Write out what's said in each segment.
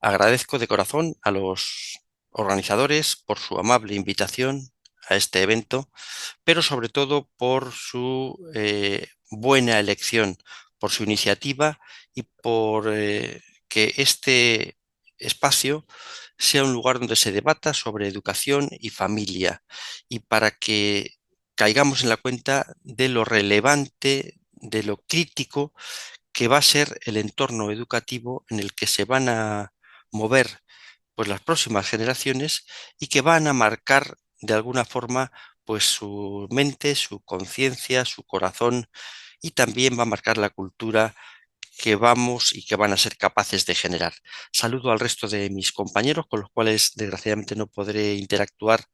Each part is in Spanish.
Agradezco de corazón a los organizadores por su amable invitación a este evento, pero sobre todo por su buena elección, por su iniciativa y por que este espacio sea un lugar donde se debata sobre educación y familia y para que caigamos en la cuenta de lo relevante, de lo crítico que va a ser el entorno educativo en el que se van a mover pues las próximas generaciones y que van a marcar de alguna forma pues su mente, su conciencia, su corazón y también va a marcar la cultura que vamos y que van a ser capaces de generar. Saludo al resto de mis compañeros con los cuales desgraciadamente no podré interactuar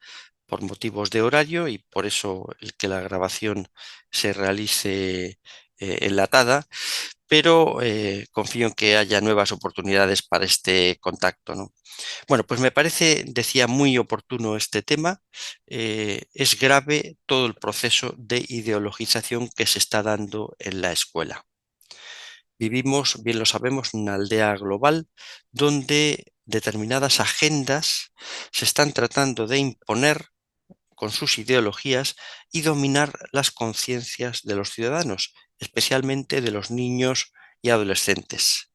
por motivos de horario y por eso el que la grabación se realice enlatada, pero confío en que haya nuevas oportunidades para este contacto, ¿no? Bueno, pues me parece, decía, muy oportuno este tema. Es grave todo el proceso de ideologización que se está dando en la escuela. Vivimos, bien lo sabemos, en una aldea global donde determinadas agendas se están tratando de imponer con sus ideologías y dominar las conciencias de los ciudadanos, especialmente de los niños y adolescentes.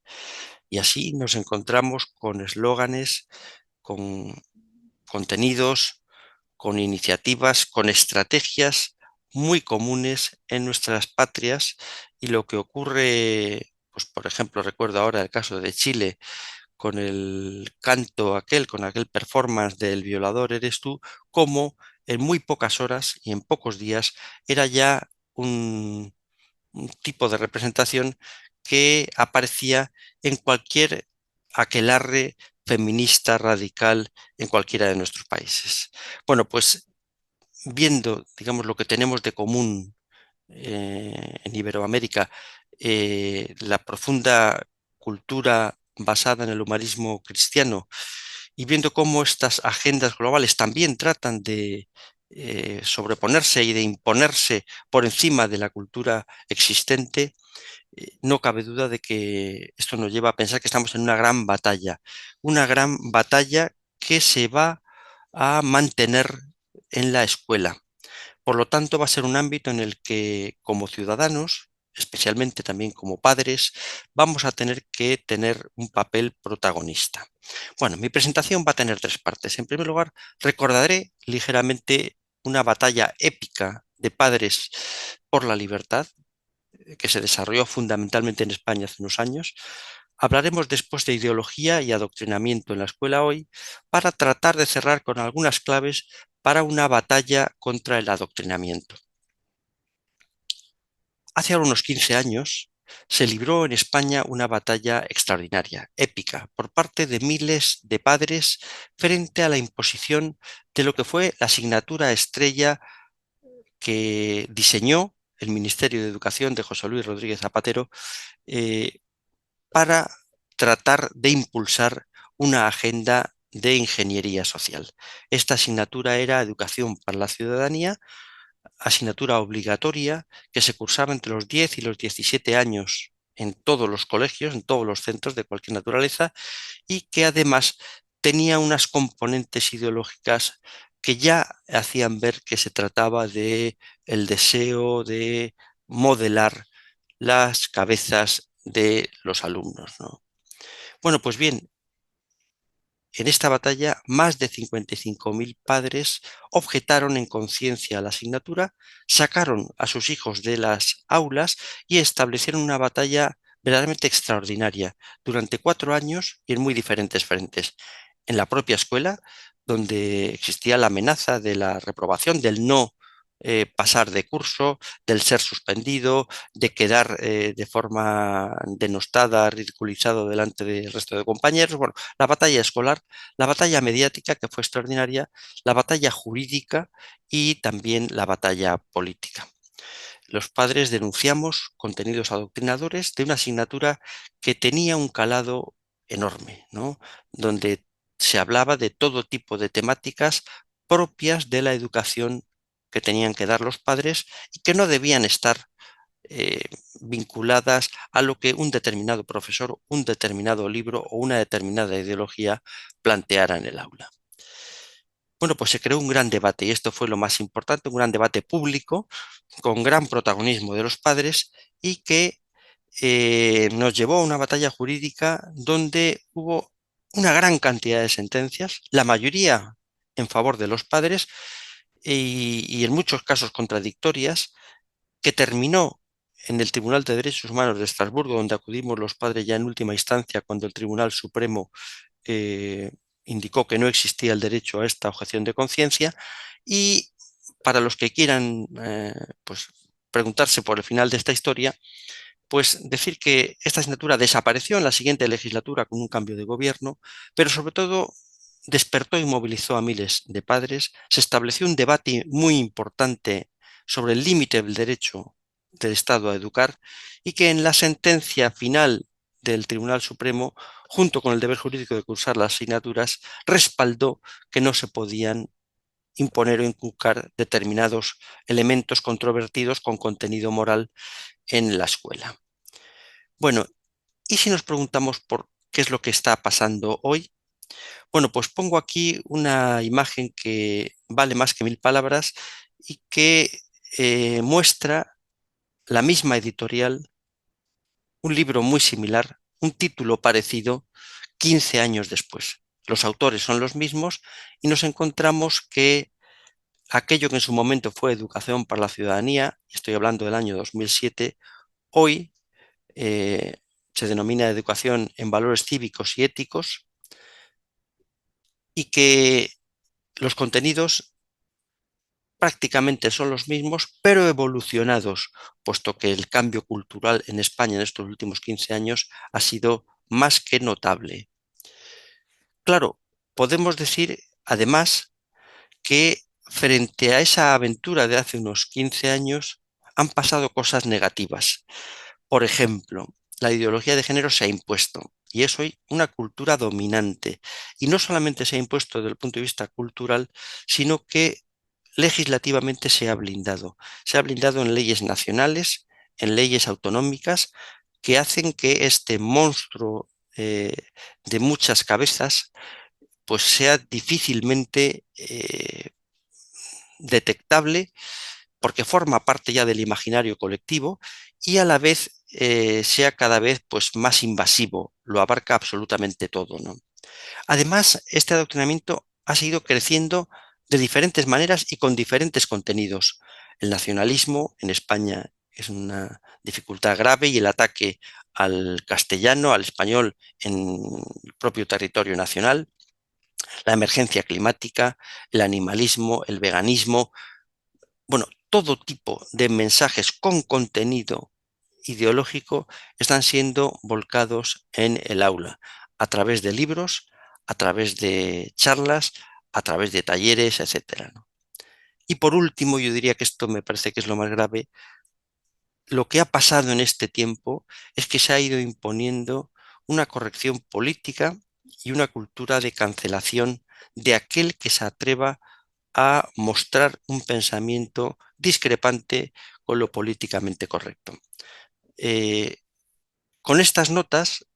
Y así nos encontramos con eslóganes, con contenidos, con iniciativas, con estrategias muy comunes en nuestras patrias y lo que ocurre, pues por ejemplo, recuerdo ahora el caso de Chile con el canto aquel, con aquel performance del violador eres tú, como en muy pocas horas y en pocos días era ya un tipo de representación que aparecía en cualquier aquelarre feminista radical en cualquiera de nuestros países. Bueno, pues viendo, digamos, lo que tenemos de común en Iberoamérica, la profunda cultura basada en el humanismo cristiano y viendo cómo estas agendas globales también tratan de sobreponerse y de imponerse por encima de la cultura existente, no cabe duda de que esto nos lleva a pensar que estamos en una gran batalla que se va a mantener en la escuela. Por lo tanto, va a ser un ámbito en el que como ciudadanos, especialmente también como padres, vamos a tener que tener un papel protagonista. Bueno, mi presentación va a tener tres partes. En primer lugar, recordaré ligeramente una batalla épica de padres por la libertad que se desarrolló fundamentalmente en España hace unos años. Hablaremos después de ideología y adoctrinamiento en la escuela hoy para tratar de cerrar con algunas claves para una batalla contra el adoctrinamiento. Hace ahora unos 15 años se libró en España una batalla extraordinaria, épica, por parte de miles de padres frente a la imposición de lo que fue la asignatura estrella que diseñó el Ministerio de Educación de José Luis Rodríguez Zapatero eh, para tratar de impulsar una agenda de ingeniería social. Esta asignatura era Educación para la Ciudadanía, asignatura obligatoria que se cursaba entre los 10 y los 17 años en todos los colegios, en todos los centros de cualquier naturaleza, y que además tenía unas componentes ideológicas que ya hacían ver que se trataba de el deseo de modelar las cabezas de los alumnos, ¿no? Bueno, pues bien, en esta batalla más de 55.000 padres objetaron en conciencia la asignatura, sacaron a sus hijos de las aulas y establecieron una batalla verdaderamente extraordinaria durante 4 años y en muy diferentes frentes. En la propia escuela, donde existía la amenaza de la reprobación, del no pasar de curso, del ser suspendido, de quedar de forma denostada, ridiculizado delante del resto de compañeros. Bueno, la batalla escolar, la batalla mediática, que fue extraordinaria, la batalla jurídica y también la batalla política. Los padres denunciamos contenidos adoctrinadores de una asignatura que tenía un calado enorme, ¿no? Donde se hablaba de todo tipo de temáticas propias de la educación que tenían que dar los padres y que no debían estar eh, vinculadas a lo que un determinado profesor, un determinado libro o una determinada ideología planteara en el aula. Bueno, pues se creó un gran debate y esto fue lo más importante, un gran debate público con gran protagonismo de los padres y que nos llevó a una batalla jurídica donde hubo una gran cantidad de sentencias, la mayoría en favor de los padres y en muchos casos contradictorias, que terminó en el Tribunal de Derechos Humanos de Estrasburgo, donde acudimos los padres ya en última instancia cuando el Tribunal Supremo eh, indicó que no existía el derecho a esta objeción de conciencia. Y para los que quieran pues, preguntarse por el final de esta historia, pues decir que esta asignatura desapareció en la siguiente legislatura con un cambio de gobierno, pero sobre todo despertó y movilizó a miles de padres, se estableció un debate muy importante sobre el límite del derecho del Estado a educar y que en la sentencia final del Tribunal Supremo, junto con el deber jurídico de cursar las asignaturas, respaldó que no se podían imponer o inculcar determinados elementos controvertidos con contenido moral en la escuela. Bueno, ¿y si nos preguntamos por qué es lo que está pasando hoy? Bueno, pues pongo aquí una imagen que vale más que mil palabras y que muestra la misma editorial, un libro muy similar, un título parecido, 15 años después. Los autores son los mismos y nos encontramos que aquello que en su momento fue Educación para la Ciudadanía, y estoy hablando del año 2007, hoy eh, se denomina Educación en Valores Cívicos y Éticos, y que los contenidos prácticamente son los mismos, pero evolucionados, puesto que el cambio cultural en España en estos últimos 15 años ha sido más que notable. Claro, podemos decir además que frente a esa aventura de hace unos 15 años han pasado cosas negativas. Por ejemplo, la ideología de género se ha impuesto y es hoy una cultura dominante. Y no solamente se ha impuesto desde el punto de vista cultural, sino que legislativamente se ha blindado. Se ha blindado en leyes nacionales, en leyes autonómicas, que hacen que este monstruo de muchas cabezas pues sea difícilmente detectable porque forma parte ya del imaginario colectivo y a la vez sea cada vez pues, más invasivo, lo abarca absolutamente todo, ¿no? Además, este adoctrinamiento ha seguido creciendo de diferentes maneras y con diferentes contenidos. El nacionalismo en España es una dificultad grave y el ataque al castellano, al español en el propio territorio nacional, la emergencia climática, el animalismo, el veganismo, bueno, todo tipo de mensajes con contenido ideológico están siendo volcados en el aula a través de libros, a través de charlas, a través de talleres, etcétera, ¿no? Y por último, yo diría que esto me parece que es lo más grave, lo que ha pasado en este tiempo es que se ha ido imponiendo una corrección política y una cultura de cancelación de aquel que se atreva a mostrar un pensamiento discrepante con lo políticamente correcto. Eh, con estas notas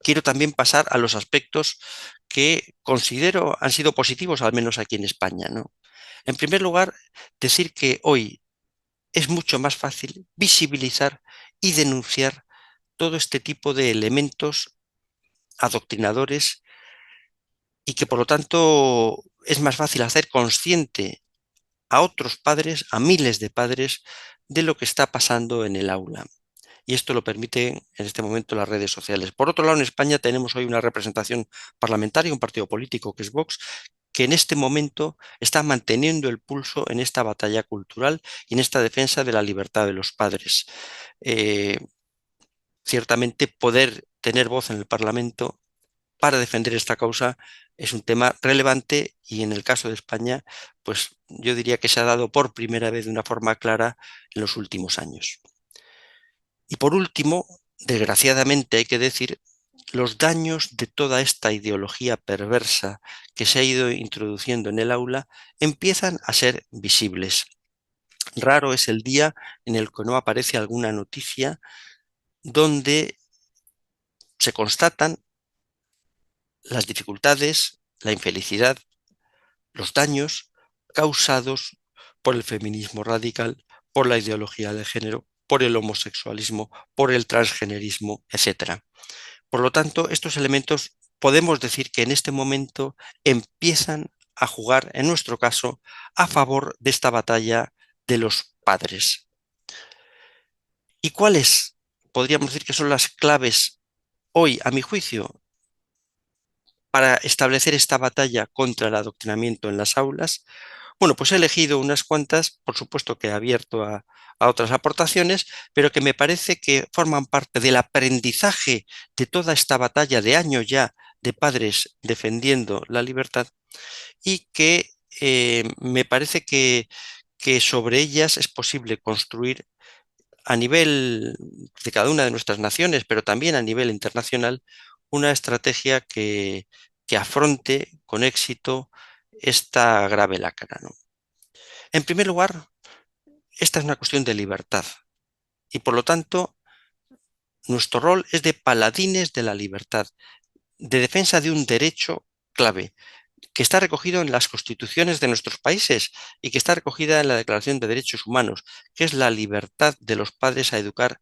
quiero también pasar a los aspectos que considero han sido positivos, al menos aquí en España, ¿no? En primer lugar, decir que hoy es mucho más fácil visibilizar y denunciar todo este tipo de elementos adoctrinadores y que por lo tanto es más fácil hacer consciente a otros padres, a miles de padres, de lo que está pasando en el aula. Y esto lo permiten en este momento las redes sociales. Por otro lado, en España tenemos hoy una representación parlamentaria, un partido político que es Vox, que en este momento está manteniendo el pulso en esta batalla cultural y en esta defensa de la libertad de los padres. Eh, Ciertamente, poder tener voz en el Parlamento para defender esta causa es un tema relevante y en el caso de España, pues yo diría que se ha dado por primera vez de una forma clara en los últimos años. Y por último, desgraciadamente hay que decir, los daños de toda esta ideología perversa que se ha ido introduciendo en el aula empiezan a ser visibles. Raro es el día en el que no aparece alguna noticia donde se constatan las dificultades, la infelicidad, los daños causados por el feminismo radical, por la ideología de género, por el homosexualismo, por el transgenerismo, etcétera. Por lo tanto, estos elementos podemos decir que en este momento empiezan a jugar, en nuestro caso, a favor de esta batalla de los padres. ¿Y cuáles podríamos decir que son las claves hoy, a mi juicio, para establecer esta batalla contra el adoctrinamiento en las aulas? Bueno, pues he elegido unas cuantas, por supuesto que he abierto a otras aportaciones, pero que me parece que forman parte del aprendizaje de toda esta batalla de años ya de padres defendiendo la libertad y que me parece que sobre ellas es posible construir a nivel de cada una de nuestras naciones, pero también a nivel internacional, una estrategia que afronte con éxito esta grave lacra, ¿no? En primer lugar, esta es una cuestión de libertad y por lo tanto nuestro rol es de paladines de la libertad, de defensa de un derecho clave que está recogido en las constituciones de nuestros países y que está recogida en la Declaración de Derechos Humanos, que es la libertad de los padres a educar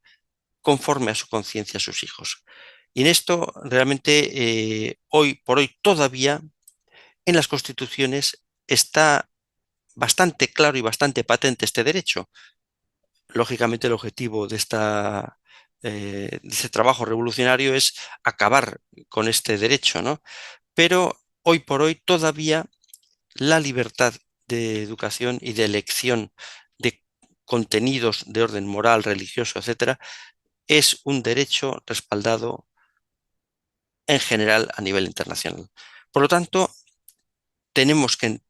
conforme a su conciencia a sus hijos. Y en esto realmente hoy por hoy todavía en las constituciones está bastante claro y bastante patente este derecho. Lógicamente el objetivo de este trabajo revolucionario es acabar con este derecho, ¿no? Pero hoy por hoy todavía la libertad de educación y de elección de contenidos de orden moral, religioso, etcétera, es un derecho respaldado en general a nivel internacional. Por lo tanto, tenemos que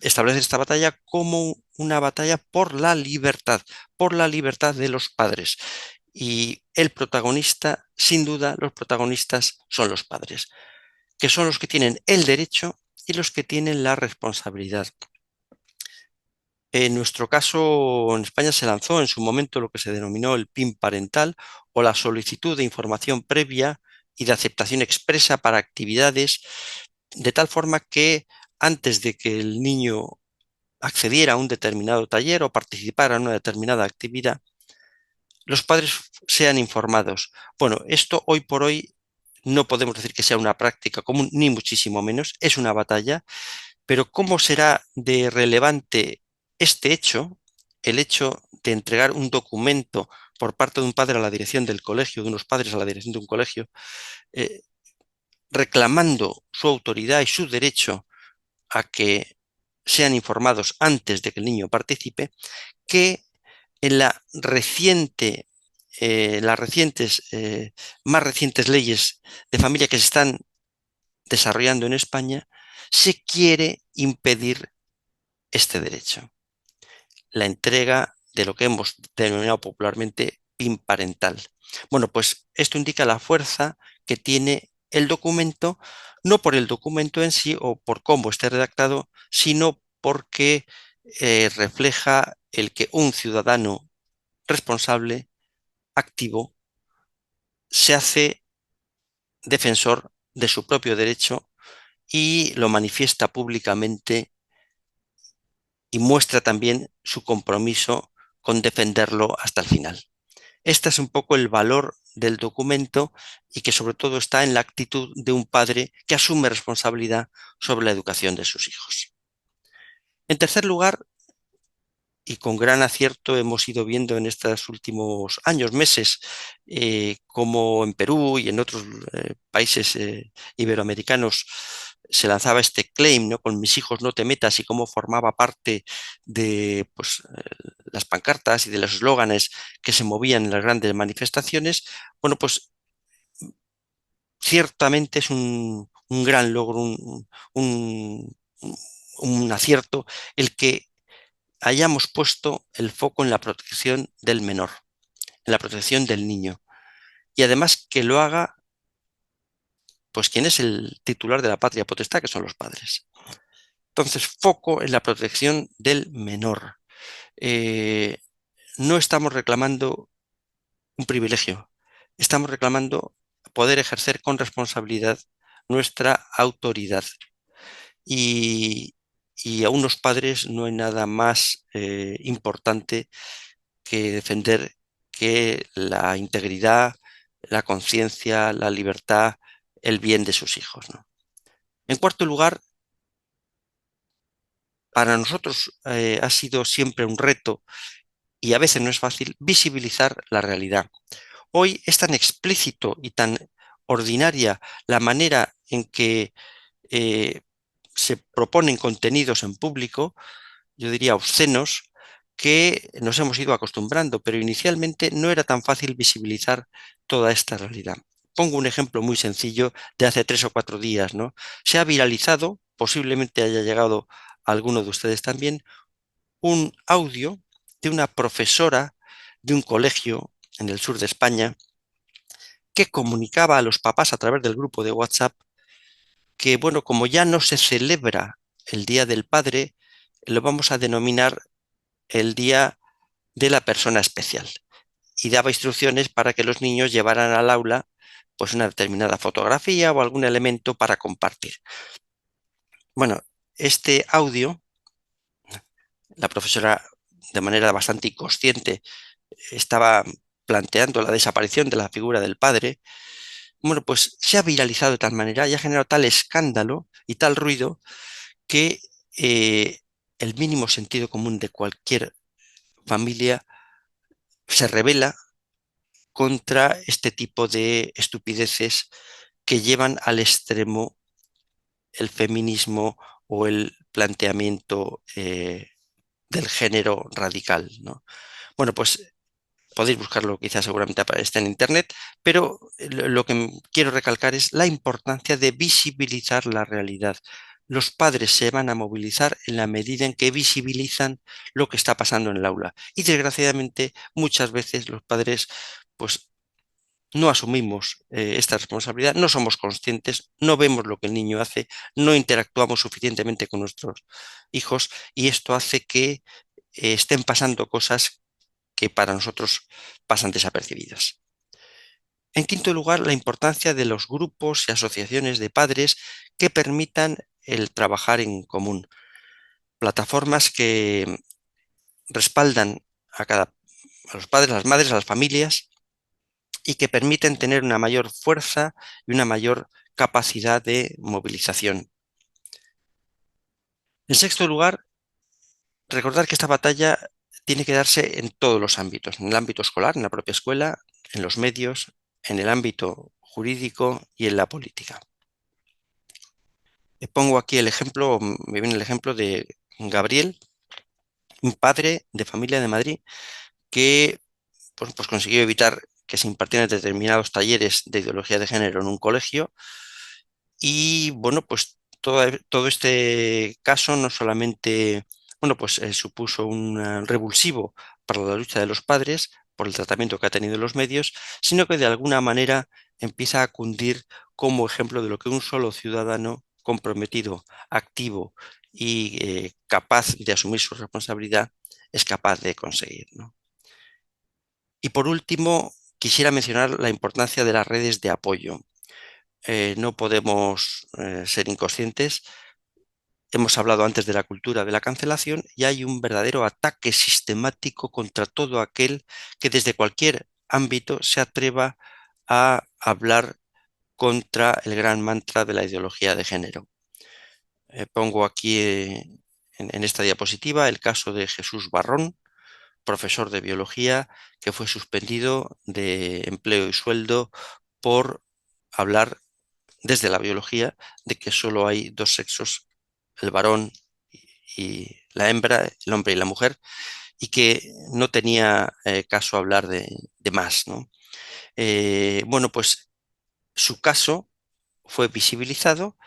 establecer esta batalla como una batalla por la libertad de los padres. Y el protagonista, sin duda, los protagonistas son los padres, que son los que tienen el derecho y los que tienen la responsabilidad. En nuestro caso, en España se lanzó en su momento lo que se denominó el PIN parental o la solicitud de información previa y de aceptación expresa para actividades, de tal forma que antes de que el niño accediera a un determinado taller o participara en una determinada actividad, los padres sean informados. Bueno, esto hoy por hoy no podemos decir que sea una práctica común, ni muchísimo menos, es una batalla, pero ¿cómo será de relevante este hecho, el hecho de entregar un documento por parte de un padre a la dirección del colegio, de unos padres a la dirección de un colegio, eh, reclamando su autoridad y su derecho a que sean informados antes de que el niño participe, que en las recientes, más recientes leyes de familia que se están desarrollando en España, se quiere impedir este derecho, la entrega de lo que hemos denominado popularmente PIN parental. Bueno, pues esto indica la fuerza que tiene el documento, no por el documento en sí o por cómo esté redactado, sino porque refleja el que un ciudadano responsable, activo, se hace defensor de su propio derecho y lo manifiesta públicamente y muestra también su compromiso con defenderlo hasta el final. Este es un poco el valor del documento y que sobre todo está en la actitud de un padre que asume responsabilidad sobre la educación de sus hijos. En tercer lugar, y con gran acierto hemos ido viendo en estos últimos años, meses, como en Perú y en otros países iberoamericanos se lanzaba este claim, ¿no? Con mis hijos no te metas y cómo formaba parte de pues, las pancartas y de los eslóganes que se movían en las grandes manifestaciones. Bueno, pues ciertamente es un gran logro, un, un acierto el que hayamos puesto el foco en la protección del menor, en la protección del niño. Y además que lo haga, pues quien es el titular de la patria potestad, que son los padres. Entonces, foco en la protección del menor. eh, no estamos reclamando un privilegio, estamos reclamando poder ejercer con responsabilidad nuestra autoridad. Y, y a unos padres no hay nada más importante que defender que la integridad, la conciencia, la libertad, el bien de sus hijos, ¿no? En cuarto lugar, para nosotros ha sido siempre un reto y a veces no es fácil visibilizar la realidad. Hoy es tan explícito y tan ordinaria la manera en que eh, se proponen contenidos en público, yo diría obscenos, que nos hemos ido acostumbrando, pero inicialmente no era tan fácil visibilizar toda esta realidad. Pongo un ejemplo muy sencillo de hace 3 o 4 días, ¿no? Se ha viralizado, posiblemente haya llegado a alguno de ustedes también, un audio de una profesora de un colegio en el sur de España que comunicaba a los papás a través del grupo de WhatsApp que, bueno, como ya no se celebra el Día del Padre, lo vamos a denominar el Día de la Persona Especial. Y daba instrucciones para que los niños llevaran al aula pues una determinada fotografía o algún elemento para compartir. Bueno, este audio, la profesora de manera bastante inconsciente estaba planteando la desaparición de la figura del padre. Bueno, pues se ha viralizado de tal manera y ha generado tal escándalo y tal ruido que el mínimo sentido común de cualquier familia se revela contra este tipo de estupideces que llevan al extremo el feminismo o el planteamiento del género radical, ¿no? Bueno, pues podéis buscarlo, quizás seguramente está en internet, pero lo que quiero recalcar es la importancia de visibilizar la realidad. Los padres se van a movilizar en la medida en que visibilizan lo que está pasando en el aula. Y desgraciadamente, muchas veces los padres, pues, no asumimos esta responsabilidad, no somos conscientes, no vemos lo que el niño hace, no interactuamos suficientemente con nuestros hijos y esto hace que estén pasando cosas que para nosotros pasan desapercibidas. En quinto lugar, la importancia de los grupos y asociaciones de padres que permitan el trabajar en común. Plataformas que respaldan a los padres, a las madres, a las familias y que permiten tener una mayor fuerza y una mayor capacidad de movilización. En sexto lugar, recordar que esta batalla tiene que darse en todos los ámbitos, en el ámbito escolar, en la propia escuela, en los medios, en el ámbito jurídico y en la política. Pongo aquí el ejemplo, me viene el ejemplo de Gabriel, un padre de familia de Madrid que pues consiguió evitar que se impartieran determinados talleres de ideología de género en un colegio y bueno, pues todo este caso no solamente, bueno, pues supuso un revulsivo para la lucha de los padres por el tratamiento que ha tenido en los medios, sino que de alguna manera empieza a cundir como ejemplo de lo que un solo ciudadano comprometido, activo y capaz de asumir su responsabilidad es capaz de conseguir, ¿no? Y por último, quisiera mencionar la importancia de las redes de apoyo. No podemos ser inconscientes. Hemos hablado antes de la cultura de la cancelación y hay un verdadero ataque sistemático contra todo aquel que desde cualquier ámbito se atreva a hablar contra el gran mantra de la ideología de género. Pongo aquí en esta diapositiva el caso de Jesús Barrón, profesor de biología que fue suspendido de empleo y sueldo por hablar desde la biología de que solo hay dos sexos, el varón y la hembra, el hombre y la mujer, y que no tenía caso hablar de más, ¿no? Bueno, pues su caso fue visibilizado.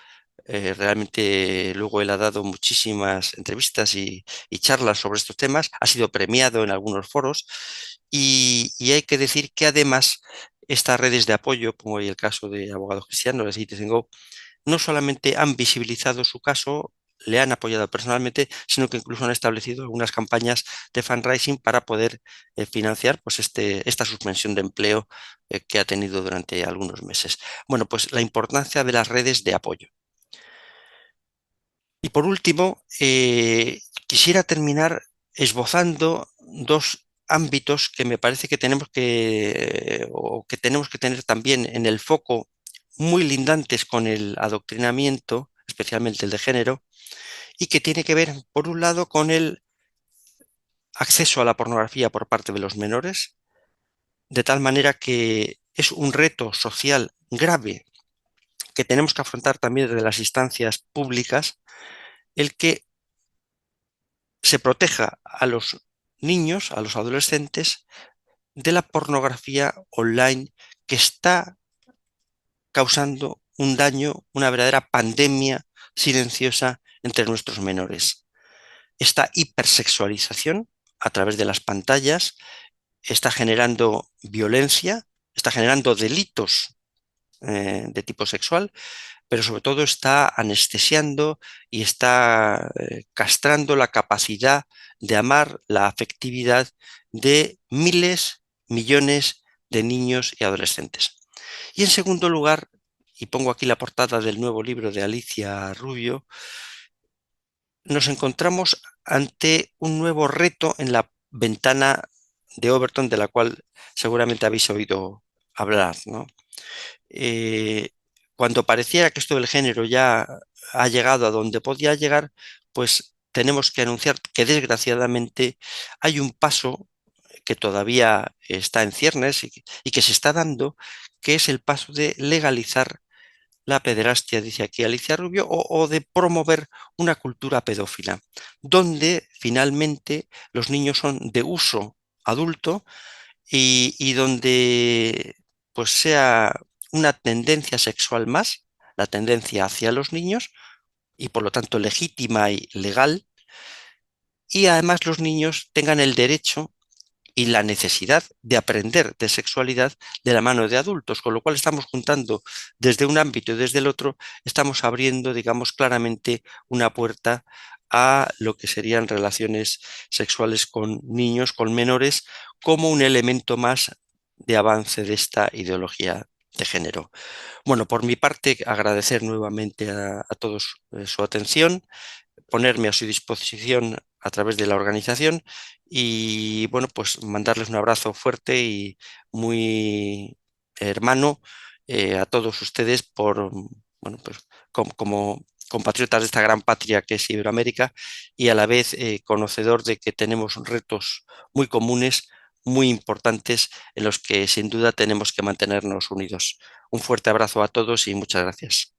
Realmente luego él ha dado muchísimas entrevistas y charlas sobre estos temas, ha sido premiado en algunos foros y hay que decir que además estas redes de apoyo, como hay el caso de Abogados Cristianos, así te tengo, no solamente han visibilizado su caso, le han apoyado personalmente, sino que incluso han establecido algunas campañas de fundraising para poder financiar pues esta suspensión de empleo que ha tenido durante algunos meses. Bueno, pues la importancia de las redes de apoyo. Y por último, quisiera terminar esbozando dos ámbitos que me parece que tenemos que tener también en el foco, muy lindantes con el adoctrinamiento, especialmente el de género, y que tiene que ver, por un lado, con el acceso a la pornografía por parte de los menores, de tal manera que es un reto social grave que tenemos que afrontar también desde las instancias públicas, el que se proteja a los niños, a los adolescentes, de la pornografía online que está causando un daño, una verdadera pandemia silenciosa entre nuestros menores. Esta hipersexualización a través de las pantallas está generando violencia, está generando delitos de tipo sexual, pero sobre todo está anestesiando y está castrando la capacidad de amar, la afectividad de miles, millones de niños y adolescentes. Y en segundo lugar, y pongo aquí la portada del nuevo libro de Alicia Rubio, nos encontramos ante un nuevo reto en la ventana de Overton, de la cual seguramente habéis oído hablar, ¿no? eh, Cuando pareciera que esto del género ya ha llegado a donde podía llegar, pues tenemos que anunciar que desgraciadamente hay un paso que todavía está en ciernes y que se está dando, que es el paso de legalizar la pederastia, dice aquí Alicia Rubio, o de promover una cultura pedófila, donde finalmente los niños son de uso adulto y donde pues sea una tendencia sexual más, la tendencia hacia los niños y por lo tanto legítima y legal, y además los niños tengan el derecho y la necesidad de aprender de sexualidad de la mano de adultos, con lo cual estamos juntando desde un ámbito y desde el otro, estamos abriendo, digamos, claramente una puerta a lo que serían relaciones sexuales con niños, con menores, como un elemento más de avance de esta ideología de género. Bueno, por mi parte, agradecer nuevamente a todos su atención, ponerme a su disposición a través de la organización y bueno, pues mandarles un abrazo fuerte y muy hermano a todos ustedes por, bueno, pues como compatriotas de esta gran patria que es Iberoamérica y a la vez conocedor de que tenemos retos muy comunes, muy importantes en los que sin duda tenemos que mantenernos unidos. Un fuerte abrazo a todos y muchas gracias.